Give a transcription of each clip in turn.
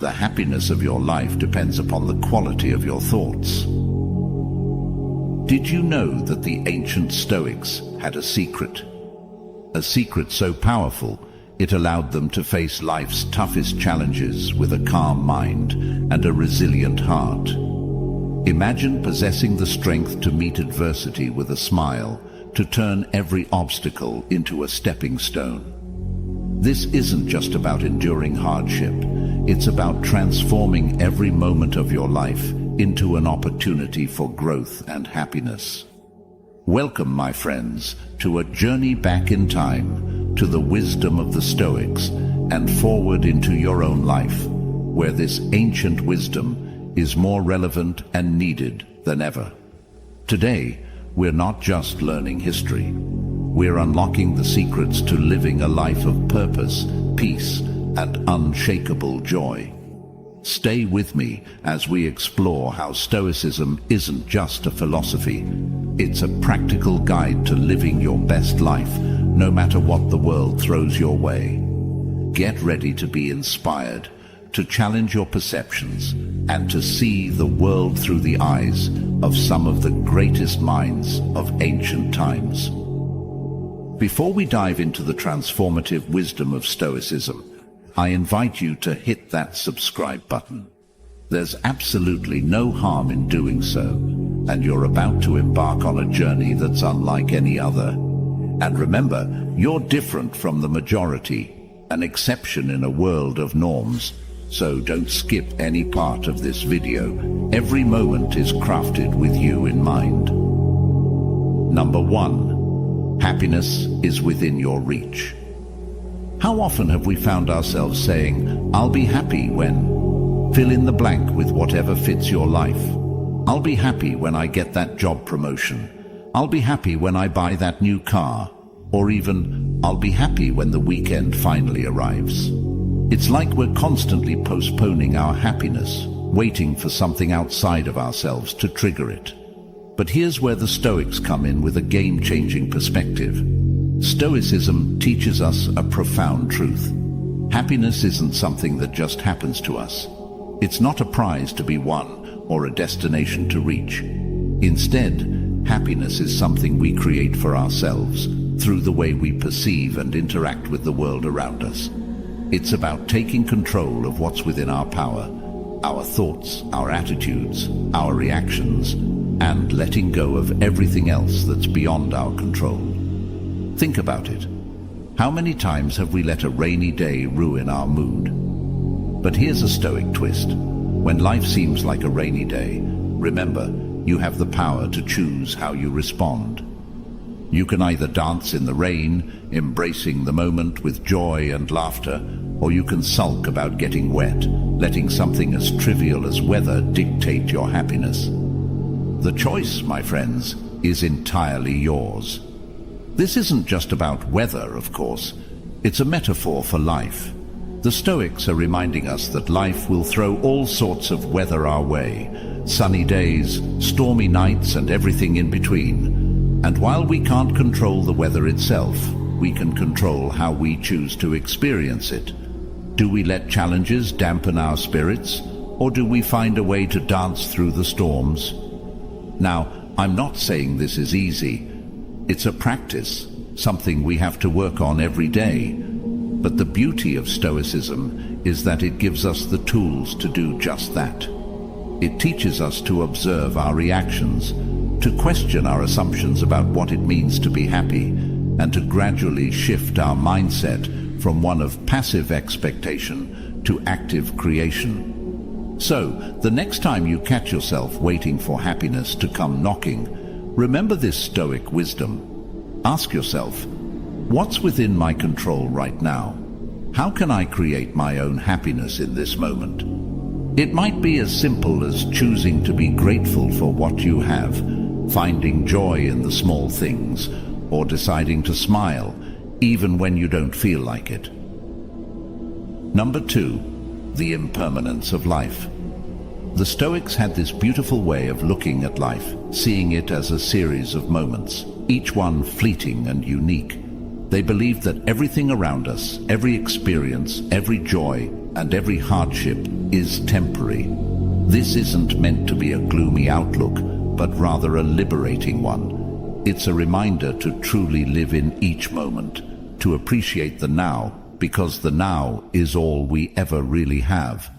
The happiness of your life depends upon the quality of your thoughts. Did you know that the ancient Stoics had a secret? A secret so powerful, it allowed them to face life's toughest challenges with a calm mind and a resilient heart. Imagine possessing the strength to meet adversity with a smile, to turn every obstacle into a stepping stone. This isn't just about enduring hardship. It's about transforming every moment of your life into an opportunity for growth and happiness. Welcome, my friends, to a journey back in time, to the wisdom of the Stoics, and forward into your own life, where this ancient wisdom is more relevant and needed than ever. Today, we're not just learning history. We're unlocking the secrets to living a life of purpose, peace, and unshakable joy. Stay with me as we explore how Stoicism isn't just a philosophy. It's a practical guide to living your best life, no matter what the world throws your way. Get ready to be inspired, to challenge your perceptions, and to see the world through the eyes of some of the greatest minds of ancient times. Before we dive into the transformative wisdom of Stoicism, I invite you to hit that subscribe button. There's absolutely no harm in doing so, and you're about to embark on a journey that's unlike any other. And remember, you're different from the majority, an exception in a world of norms. So don't skip any part of this video. Every moment is crafted with you in mind. Number 1. Happiness is within your reach. How often have we found ourselves saying, "I'll be happy when..." Fill in the blank with whatever fits your life. I'll be happy when I get that job promotion. I'll be happy when I buy that new car. Or even, I'll be happy when the weekend finally arrives. It's like we're constantly postponing our happiness, waiting for something outside of ourselves to trigger it. But here's where the Stoics come in with a game-changing perspective. Stoicism teaches us a profound truth. Happiness isn't something that just happens to us. It's not a prize to be won or a destination to reach. Instead, happiness is something we create for ourselves through the way we perceive and interact with the world around us. It's about taking control of what's within our power, our thoughts, our attitudes, our reactions, and letting go of everything else that's beyond our control. Think about it. How many times have we let a rainy day ruin our mood? But here's a Stoic twist. When life seems like a rainy day, remember, you have the power to choose how you respond. You can either dance in the rain, embracing the moment with joy and laughter, or you can sulk about getting wet, letting something as trivial as weather dictate your happiness. The choice, my friends, is entirely yours. This isn't just about weather, of course. It's a metaphor for life. The Stoics are reminding us that life will throw all sorts of weather our way, sunny days, stormy nights, and everything in between. And while we can't control the weather itself, we can control how we choose to experience it. Do we let challenges dampen our spirits, or do we find a way to dance through the storms? Now, I'm not saying this is easy. It's a practice, something we have to work on every day. But the beauty of Stoicism is that it gives us the tools to do just that. It teaches us to observe our reactions, to question our assumptions about what it means to be happy, and to gradually shift our mindset from one of passive expectation to active creation. So, the next time you catch yourself waiting for happiness to come knocking, remember this Stoic wisdom. Ask yourself, what's within my control right now? How can I create my own happiness in this moment? It might be as simple as choosing to be grateful for what you have, finding joy in the small things, or deciding to smile, even when you don't feel like it. Number 2, the impermanence of life. The Stoics had this beautiful way of looking at life, seeing it as a series of moments, each one fleeting and unique. They believed that everything around us, every experience, every joy, and every hardship is temporary. This isn't meant to be a gloomy outlook, but rather a liberating one. It's a reminder to truly live in each moment, to appreciate the now, because the now is all we ever really have.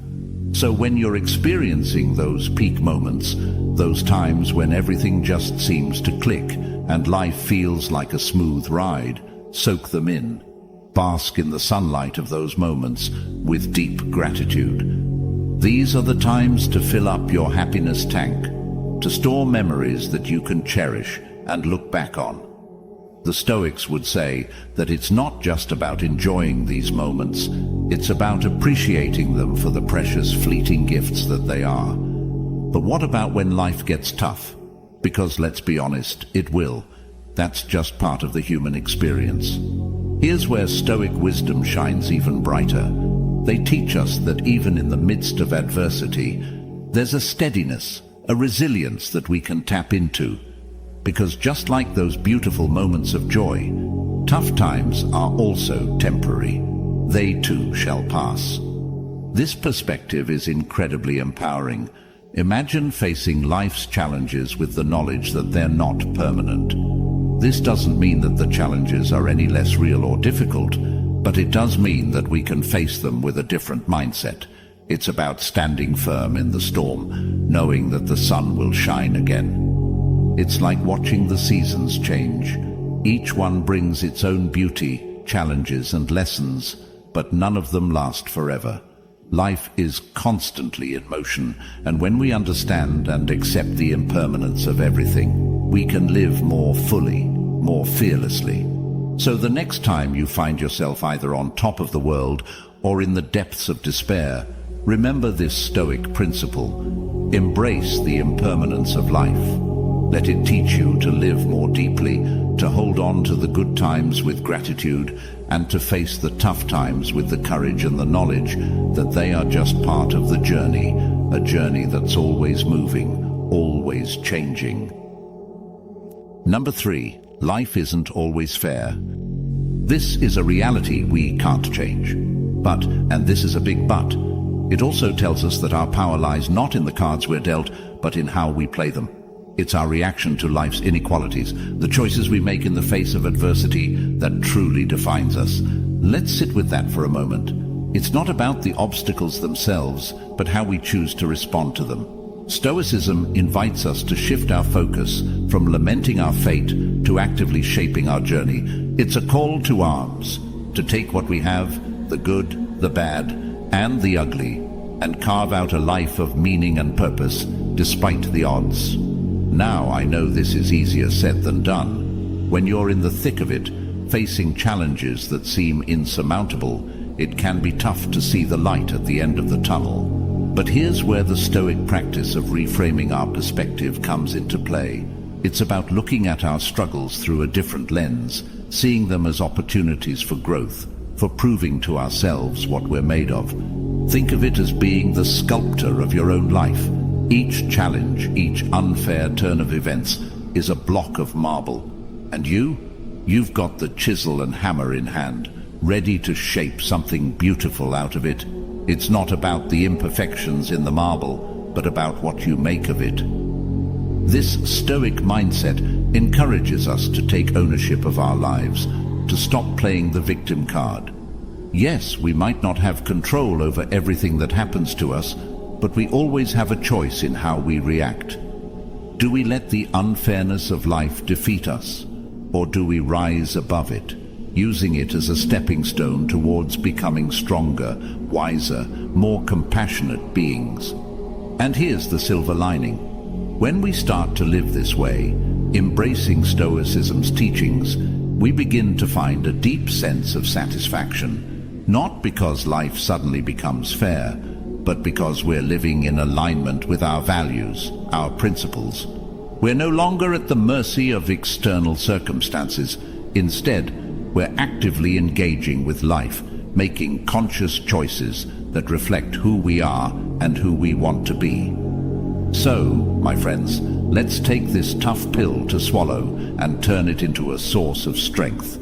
So when you're experiencing those peak moments, those times when everything just seems to click and life feels like a smooth ride, soak them in. Bask in the sunlight of those moments with deep gratitude. These are the times to fill up your happiness tank, to store memories that you can cherish and look back on. The Stoics would say that it's not just about enjoying these moments, it's about appreciating them for the precious fleeting gifts that they are. But what about when life gets tough? Because let's be honest, it will. That's just part of the human experience. Here's where Stoic wisdom shines even brighter. They teach us that even in the midst of adversity, there's a steadiness, a resilience that we can tap into. Because just like those beautiful moments of joy, tough times are also temporary. They too shall pass. This perspective is incredibly empowering. Imagine facing life's challenges with the knowledge that they're not permanent. This doesn't mean that the challenges are any less real or difficult, but it does mean that we can face them with a different mindset. It's about standing firm in the storm, knowing that the sun will shine again. It's like watching the seasons change. Each one brings its own beauty, challenges and lessons, but none of them last forever. Life is constantly in motion, and when we understand and accept the impermanence of everything, we can live more fully, more fearlessly. So the next time you find yourself either on top of the world or in the depths of despair, remember this Stoic principle. Embrace the impermanence of life. Let it teach you to live more deeply, to hold on to the good times with gratitude, and to face the tough times with the courage and the knowledge that they are just part of the journey, a journey that's always moving, always changing. Number 3, life isn't always fair. This is a reality we can't change. But, and this is a big but, it also tells us that our power lies not in the cards we're dealt, but in how we play them. It's our reaction to life's inequalities, the choices we make in the face of adversity, that truly defines us. Let's sit with that for a moment. It's not about the obstacles themselves, but how we choose to respond to them. Stoicism invites us to shift our focus from lamenting our fate to actively shaping our journey. It's a call to arms, to take what we have, the good, the bad, and the ugly, and carve out a life of meaning and purpose, despite the odds. Now I know this is easier said than done. When you're in the thick of it, facing challenges that seem insurmountable, it can be tough to see the light at the end of the tunnel. But here's where the Stoic practice of reframing our perspective comes into play. It's about looking at our struggles through a different lens, seeing them as opportunities for growth, for proving to ourselves what we're made of. Think of it as being the sculptor of your own life. Each challenge, each unfair turn of events is a block of marble. And you've got the chisel and hammer in hand, ready to shape something beautiful out of it. It's not about the imperfections in the marble, but about what you make of it. This Stoic mindset encourages us to take ownership of our lives, to stop playing the victim card. Yes, we might not have control over everything that happens to us, but we always have a choice in how we react. Do we let the unfairness of life defeat us, or do we rise above it, using it as a stepping stone towards becoming stronger, wiser, more compassionate beings? And here's the silver lining. When we start to live this way, embracing Stoicism's teachings, we begin to find a deep sense of satisfaction, not because life suddenly becomes fair, but because we're living in alignment with our values, our principles. We're no longer at the mercy of external circumstances. Instead, we're actively engaging with life, making conscious choices that reflect who we are and who we want to be. So, my friends, let's take this tough pill to swallow and turn it into a source of strength.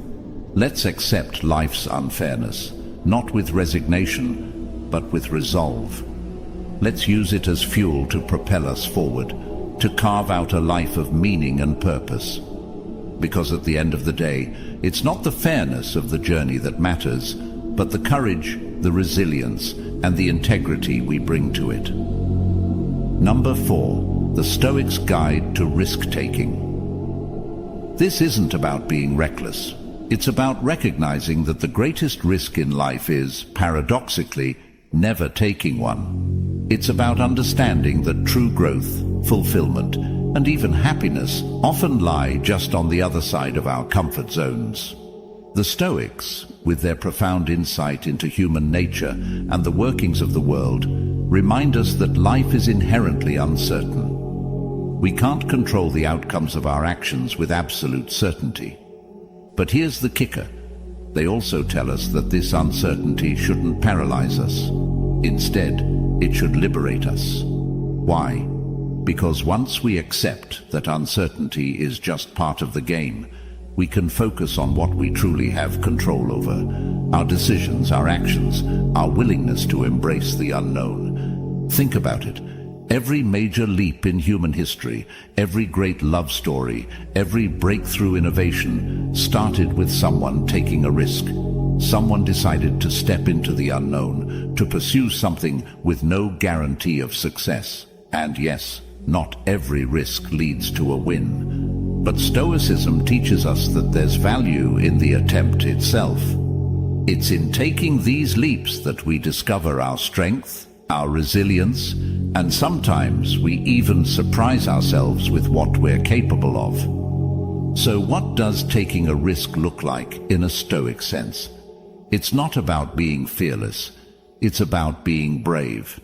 Let's accept life's unfairness, not with resignation, but with resolve. Let's use it as fuel to propel us forward, to carve out a life of meaning and purpose. Because at the end of the day, it's not the fairness of the journey that matters, but the courage, the resilience, and the integrity we bring to it. Number 4, the Stoics' Guide to Risk-Taking. This isn't about being reckless. It's about recognizing that the greatest risk in life is, paradoxically, never taking one. It's about understanding that true growth, fulfillment, and even happiness often lie just on the other side of our comfort zones. The Stoics, with their profound insight into human nature and the workings of the world, remind us that life is inherently uncertain. We can't control the outcomes of our actions with absolute certainty. But here's the kicker. They also tell us that this uncertainty shouldn't paralyze us. Instead, it should liberate us. Why? Because once we accept that uncertainty is just part of the game, we can focus on what we truly have control over: our decisions, our actions, our willingness to embrace the unknown. Think about it. Every major leap in human history, every great love story, every breakthrough innovation started with someone taking a risk. Someone decided to step into the unknown, to pursue something with no guarantee of success. And yes, not every risk leads to a win. But Stoicism teaches us that there's value in the attempt itself. It's in taking these leaps that we discover our strength, our resilience, and sometimes we even surprise ourselves with what we're capable of. So what does taking a risk look like in a Stoic sense? It's not about being fearless. It's about being brave.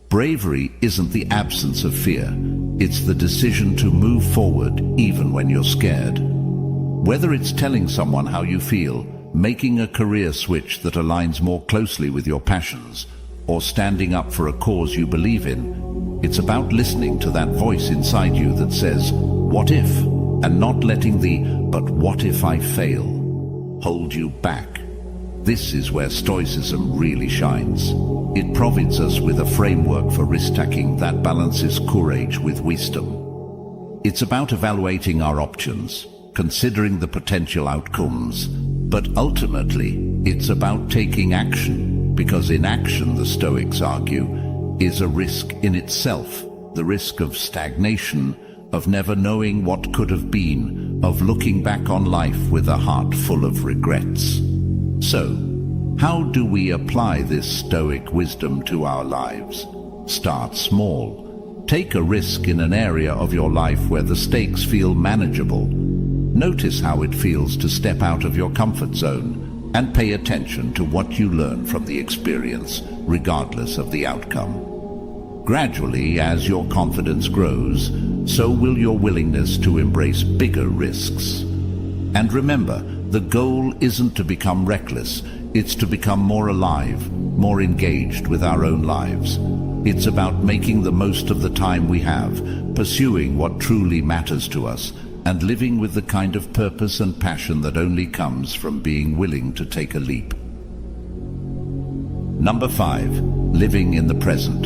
Bravery isn't the absence of fear. It's the decision to move forward even when you're scared. Whether it's telling someone how you feel, making a career switch that aligns more closely with your passions, or standing up for a cause you believe in, it's about listening to that voice inside you that says, "What if?" and not letting the "but what if I fail" hold you back. This is where Stoicism really shines. It provides us with a framework for risk-taking that balances courage with wisdom. It's about evaluating our options, considering the potential outcomes, but ultimately, it's about taking action, because inaction, the Stoics argue, is a risk in itself, the risk of stagnation, of never knowing what could have been, of looking back on life with a heart full of regrets. So, how do we apply this Stoic wisdom to our lives? Start small. Take a risk in an area of your life where the stakes feel manageable. Notice how it feels to step out of your comfort zone and pay attention to what you learn from the experience, regardless of the outcome. Gradually, as your confidence grows, so will your willingness to embrace bigger risks. And remember, the goal isn't to become reckless, it's to become more alive, more engaged with our own lives. It's about making the most of the time we have, pursuing what truly matters to us, and living with the kind of purpose and passion that only comes from being willing to take a leap. Number 5, living in the present.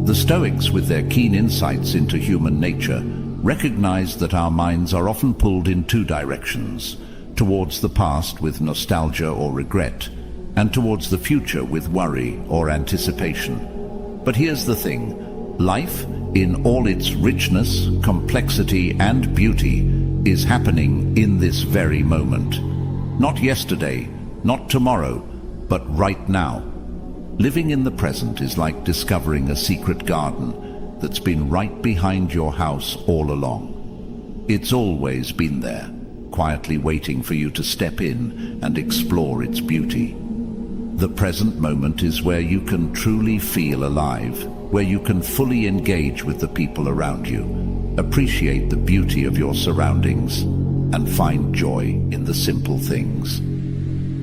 The Stoics, with their keen insights into human nature, recognize that our minds are often pulled in two directions: towards the past with nostalgia or regret, and towards the future with worry or anticipation. But here's the thing: life, in all its richness, complexity, and beauty, is happening in this very moment. Not yesterday, not tomorrow, but right now. Living in the present is like discovering a secret garden that's been right behind your house all along. It's always been there, quietly waiting for you to step in and explore its beauty. The present moment is where you can truly feel alive, where you can fully engage with the people around you, appreciate the beauty of your surroundings, and find joy in the simple things.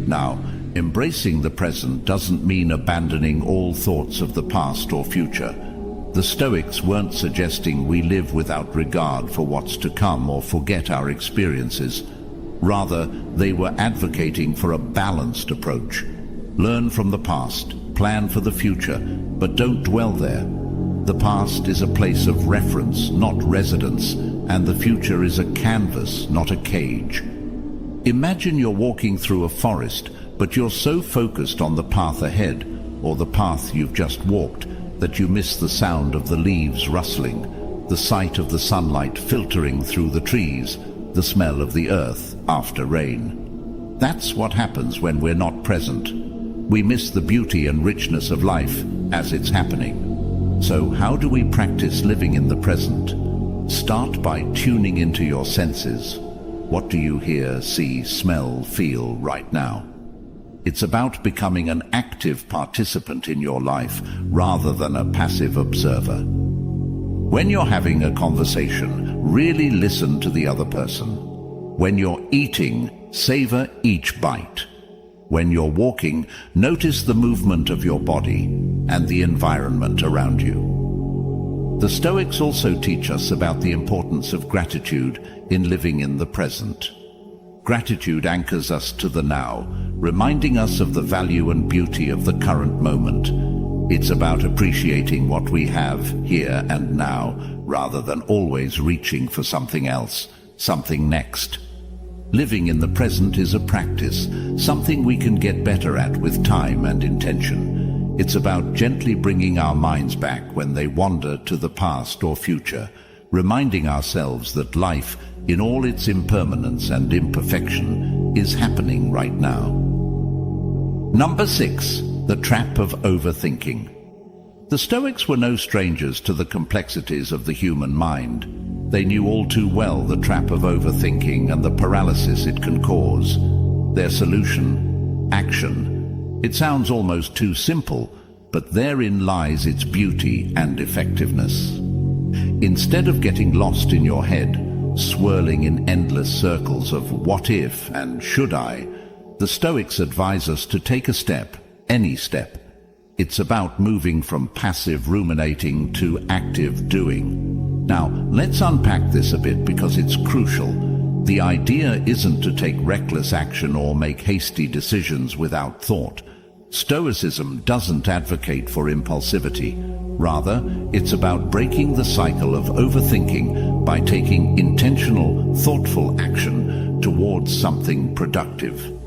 Now, embracing the present doesn't mean abandoning all thoughts of the past or future. The Stoics weren't suggesting we live without regard for what's to come or forget our experiences. Rather, they were advocating for a balanced approach. Learn from the past, plan for the future, but don't dwell there. The past is a place of reference, not residence, and the future is a canvas, not a cage. Imagine you're walking through a forest, but you're so focused on the path ahead, or the path you've just walked, that you miss the sound of the leaves rustling, the sight of the sunlight filtering through the trees, the smell of the earth after rain. That's what happens when we're not present. We miss the beauty and richness of life as it's happening. So how do we practice living in the present? Start by tuning into your senses. What do you hear, see, smell, feel right now? It's about becoming an active participant in your life rather than a passive observer. When you're having a conversation, really listen to the other person. When you're eating, savor each bite. When you're walking, notice the movement of your body and the environment around you. The Stoics also teach us about the importance of gratitude in living in the present. Gratitude anchors us to the now, reminding us of the value and beauty of the current moment. It's about appreciating what we have here and now, rather than always reaching for something else, something next. Living in the present is a practice, something we can get better at with time and intention. It's about gently bringing our minds back when they wander to the past or future, reminding ourselves that life, in all its impermanence and imperfection, is happening right now. Number 6. The trap of overthinking. The Stoics were no strangers to the complexities of the human mind. They knew all too well the trap of overthinking and the paralysis it can cause. Their solution? Action. It sounds almost too simple, but therein lies its beauty and effectiveness. Instead of getting lost in your head, swirling in endless circles of what if and should I, the Stoics advise us to take a step, any step. It's about moving from passive ruminating to active doing. Now, let's unpack this a bit because it's crucial. The idea isn't to take reckless action or make hasty decisions without thought. Stoicism doesn't advocate for impulsivity. Rather, it's about breaking the cycle of overthinking by taking intentional, thoughtful action towards something productive.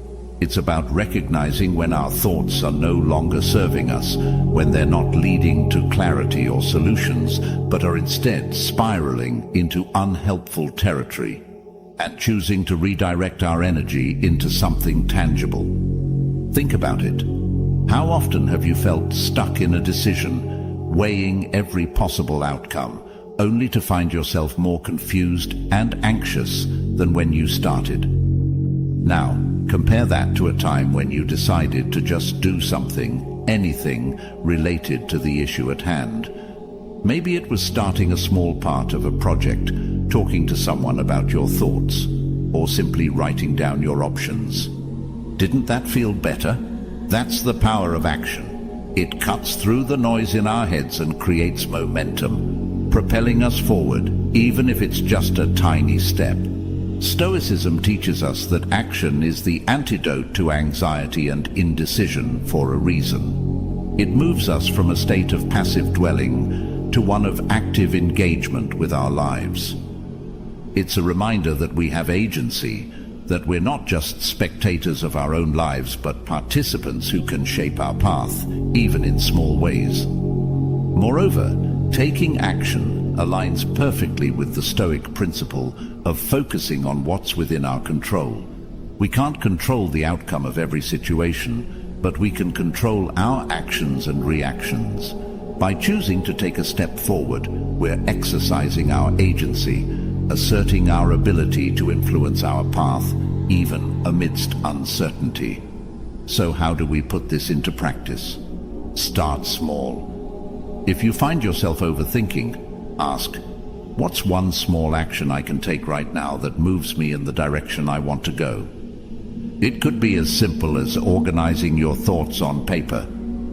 It's about recognizing when our thoughts are no longer serving us, when they're not leading to clarity or solutions, but are instead spiraling into unhelpful territory, and choosing to redirect our energy into something tangible. Think about it. How often have you felt stuck in a decision, weighing every possible outcome, only to find yourself more confused and anxious than when you started? Now, compare that to a time when you decided to just do something, anything, related to the issue at hand. Maybe it was starting a small part of a project, talking to someone about your thoughts, or simply writing down your options. Didn't that feel better? That's the power of action. It cuts through the noise in our heads and creates momentum, propelling us forward, even if it's just a tiny step. Stoicism teaches us that action is the antidote to anxiety and indecision for a reason. It moves us from a state of passive dwelling to one of active engagement with our lives. It's a reminder that we have agency, that we're not just spectators of our own lives, but participants who can shape our path, even in small ways. Moreover, taking action aligns perfectly with the Stoic principle of focusing on what's within our control. We can't control the outcome of every situation, but we can control our actions and reactions. By choosing to take a step forward, we're exercising our agency, asserting our ability to influence our path, even amidst uncertainty. So how do we put this into practice? Start small. If you find yourself overthinking, ask, what's one small action I can take right now that moves me in the direction I want to go? It could be as simple as organizing your thoughts on paper,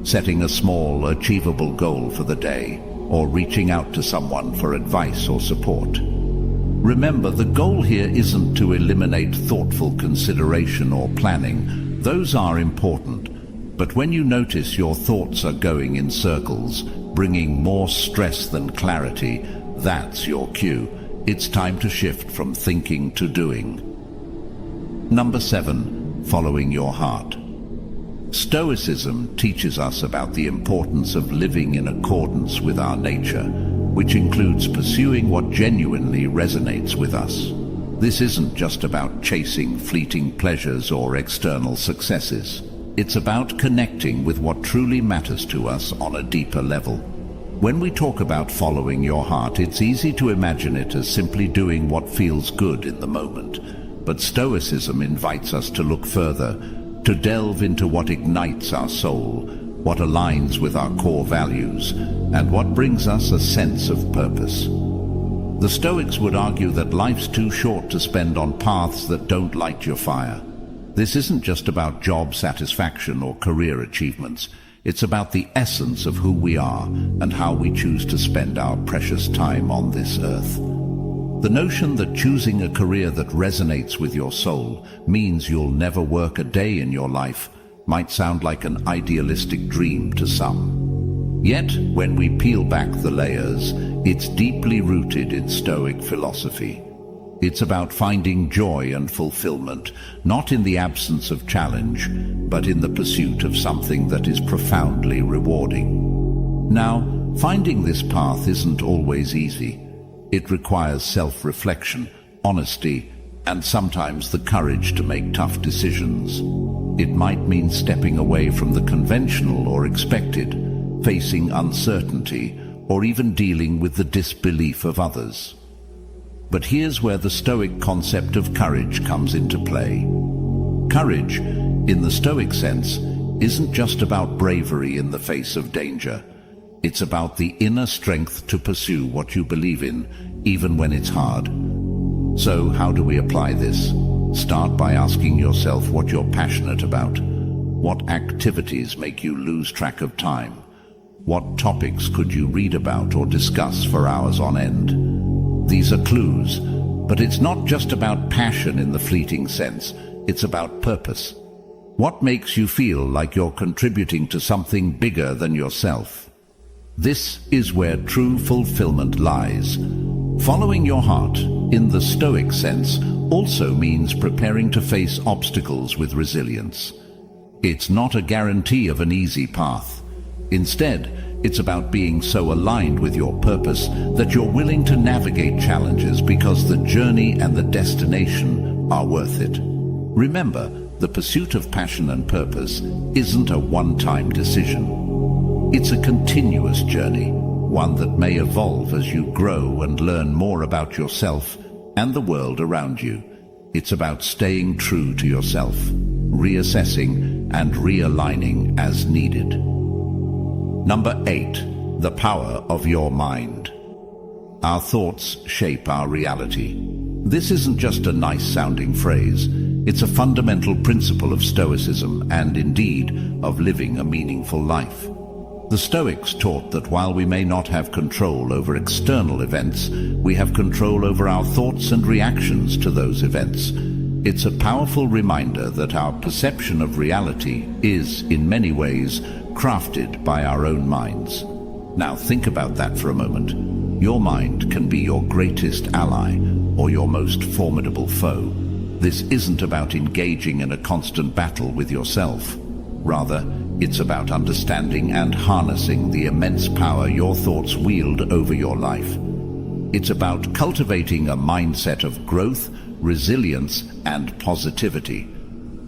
setting a small, achievable goal for the day, or reaching out to someone for advice or support. Remember, the goal here isn't to eliminate thoughtful consideration or planning. Those are important, But when you notice your thoughts are going in circles, bringing more stress than clarity, that's your cue. It's time to shift from thinking to doing. Number 7, following your heart. Stoicism teaches us about the importance of living in accordance with our nature, which includes pursuing what genuinely resonates with us. This isn't just about chasing fleeting pleasures or external successes. It's about connecting with what truly matters to us on a deeper level. When we talk about following your heart, it's easy to imagine it as simply doing what feels good in the moment. But Stoicism invites us to look further, to delve into what ignites our soul, what aligns with our core values, and what brings us a sense of purpose. The Stoics would argue that life's too short to spend on paths that don't light your fire. This isn't just about job satisfaction or career achievements. It's about the essence of who we are and how we choose to spend our precious time on this earth. The notion that choosing a career that resonates with your soul means you'll never work a day in your life might sound like an idealistic dream to some. Yet, when we peel back the layers, it's deeply rooted in Stoic philosophy. It's about finding joy and fulfillment, not in the absence of challenge, but in the pursuit of something that is profoundly rewarding. Now, finding this path isn't always easy. It requires self-reflection, honesty, and sometimes the courage to make tough decisions. It might mean stepping away from the conventional or expected, facing uncertainty, or even dealing with the disbelief of others. But here's where the Stoic concept of courage comes into play. Courage, in the Stoic sense, isn't just about bravery in the face of danger. It's about the inner strength to pursue what you believe in, even when it's hard. So, how do we apply this? Start by asking yourself what you're passionate about. What activities make you lose track of time? What topics could you read about or discuss for hours on end? These are clues, but it's not just about passion in the fleeting sense. It's about purpose. What makes you feel like you're contributing to something bigger than yourself? This is where true fulfillment lies. Following your heart, in the Stoic sense, also means preparing to face obstacles with resilience. It's not a guarantee of an easy path. Instead, it's about being so aligned with your purpose that you're willing to navigate challenges because the journey and the destination are worth it. Remember, the pursuit of passion and purpose isn't a one-time decision. It's a continuous journey, one that may evolve as you grow and learn more about yourself and the world around you. It's about staying true to yourself, reassessing and realigning as needed. Number 8, the power of your mind. Our thoughts shape our reality. This isn't just a nice-sounding phrase. It's a fundamental principle of Stoicism and, indeed, of living a meaningful life. The Stoics taught that while we may not have control over external events, we have control over our thoughts and reactions to those events. It's a powerful reminder that our perception of reality is, in many ways, crafted by our own minds. Now think about that for a moment. Your mind can be your greatest ally or your most formidable foe. This isn't about engaging in a constant battle with yourself. Rather, it's about understanding and harnessing the immense power your thoughts wield over your life. It's about cultivating a mindset of growth, resilience, and positivity.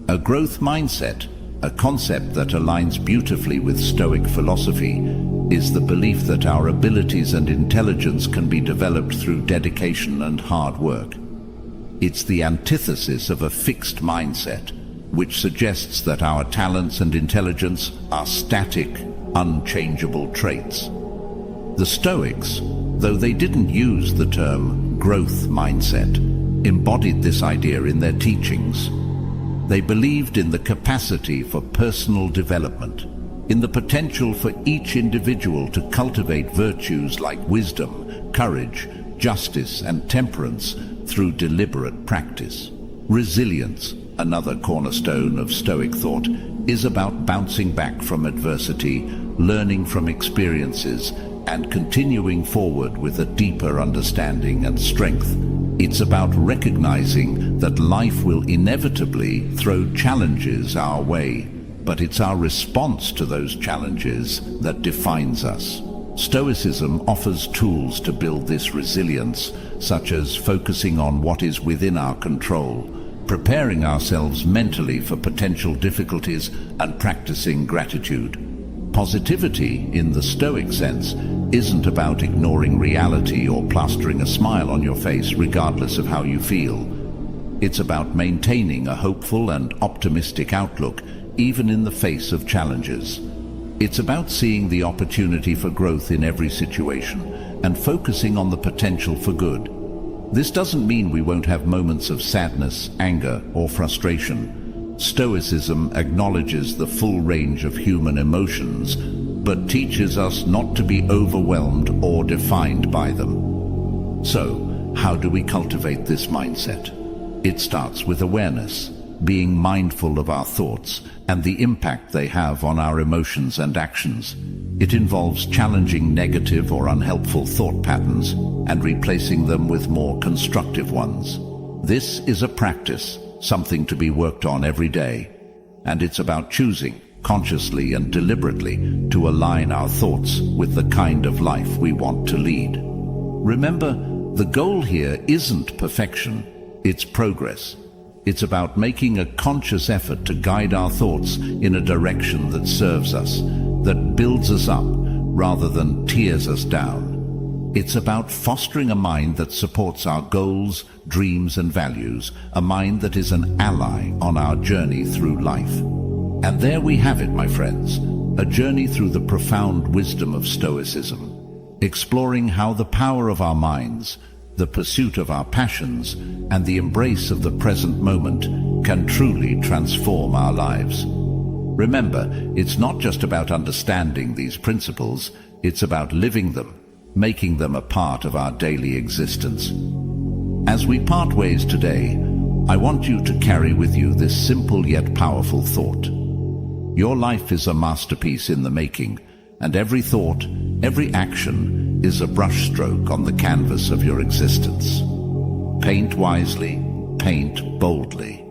A growth mindset, a concept that aligns beautifully with Stoic philosophy, is the belief that our abilities and intelligence can be developed through dedication and hard work. It's the antithesis of a fixed mindset, which suggests that our talents and intelligence are static, unchangeable traits. The Stoics, though they didn't use the term growth mindset, embodied this idea in their teachings. They believed in the capacity for personal development, in the potential for each individual to cultivate virtues like wisdom, courage, justice, and temperance through deliberate practice. Resilience, another cornerstone of Stoic thought, is about bouncing back from adversity, learning from experiences, and continuing forward with a deeper understanding and strength. It's about recognizing that life will inevitably throw challenges our way, but it's our response to those challenges that defines us. Stoicism offers tools to build this resilience, such as focusing on what is within our control, preparing ourselves mentally for potential difficulties, and practicing gratitude. Positivity, in the Stoic sense, isn't about ignoring reality or plastering a smile on your face regardless of how you feel. It's about maintaining a hopeful and optimistic outlook, even in the face of challenges. It's about seeing the opportunity for growth in every situation and focusing on the potential for good. This doesn't mean we won't have moments of sadness, anger, or frustration. Stoicism acknowledges the full range of human emotions, but teaches us not to be overwhelmed or defined by them. So, how do we cultivate this mindset? It starts with awareness, being mindful of our thoughts and the impact they have on our emotions and actions. It involves challenging negative or unhelpful thought patterns and replacing them with more constructive ones. This is a practice, something to be worked on every day, and it's about choosing, consciously and deliberately, to align our thoughts with the kind of life we want to lead. Remember, the goal here isn't perfection, it's progress. It's about making a conscious effort to guide our thoughts in a direction that serves us, that builds us up, rather than tears us down. It's about fostering a mind that supports our goals, dreams, and values, a mind that is an ally on our journey through life. And there we have it, my friends, a journey through the profound wisdom of Stoicism, exploring how the power of our minds, the pursuit of our passions, and the embrace of the present moment can truly transform our lives. Remember, it's not just about understanding these principles, it's about living them, making them a part of our daily existence. As we part ways today, I want you to carry with you this simple yet powerful thought. Your life is a masterpiece in the making, and every thought, every action, is a brushstroke on the canvas of your existence. Paint wisely, paint boldly.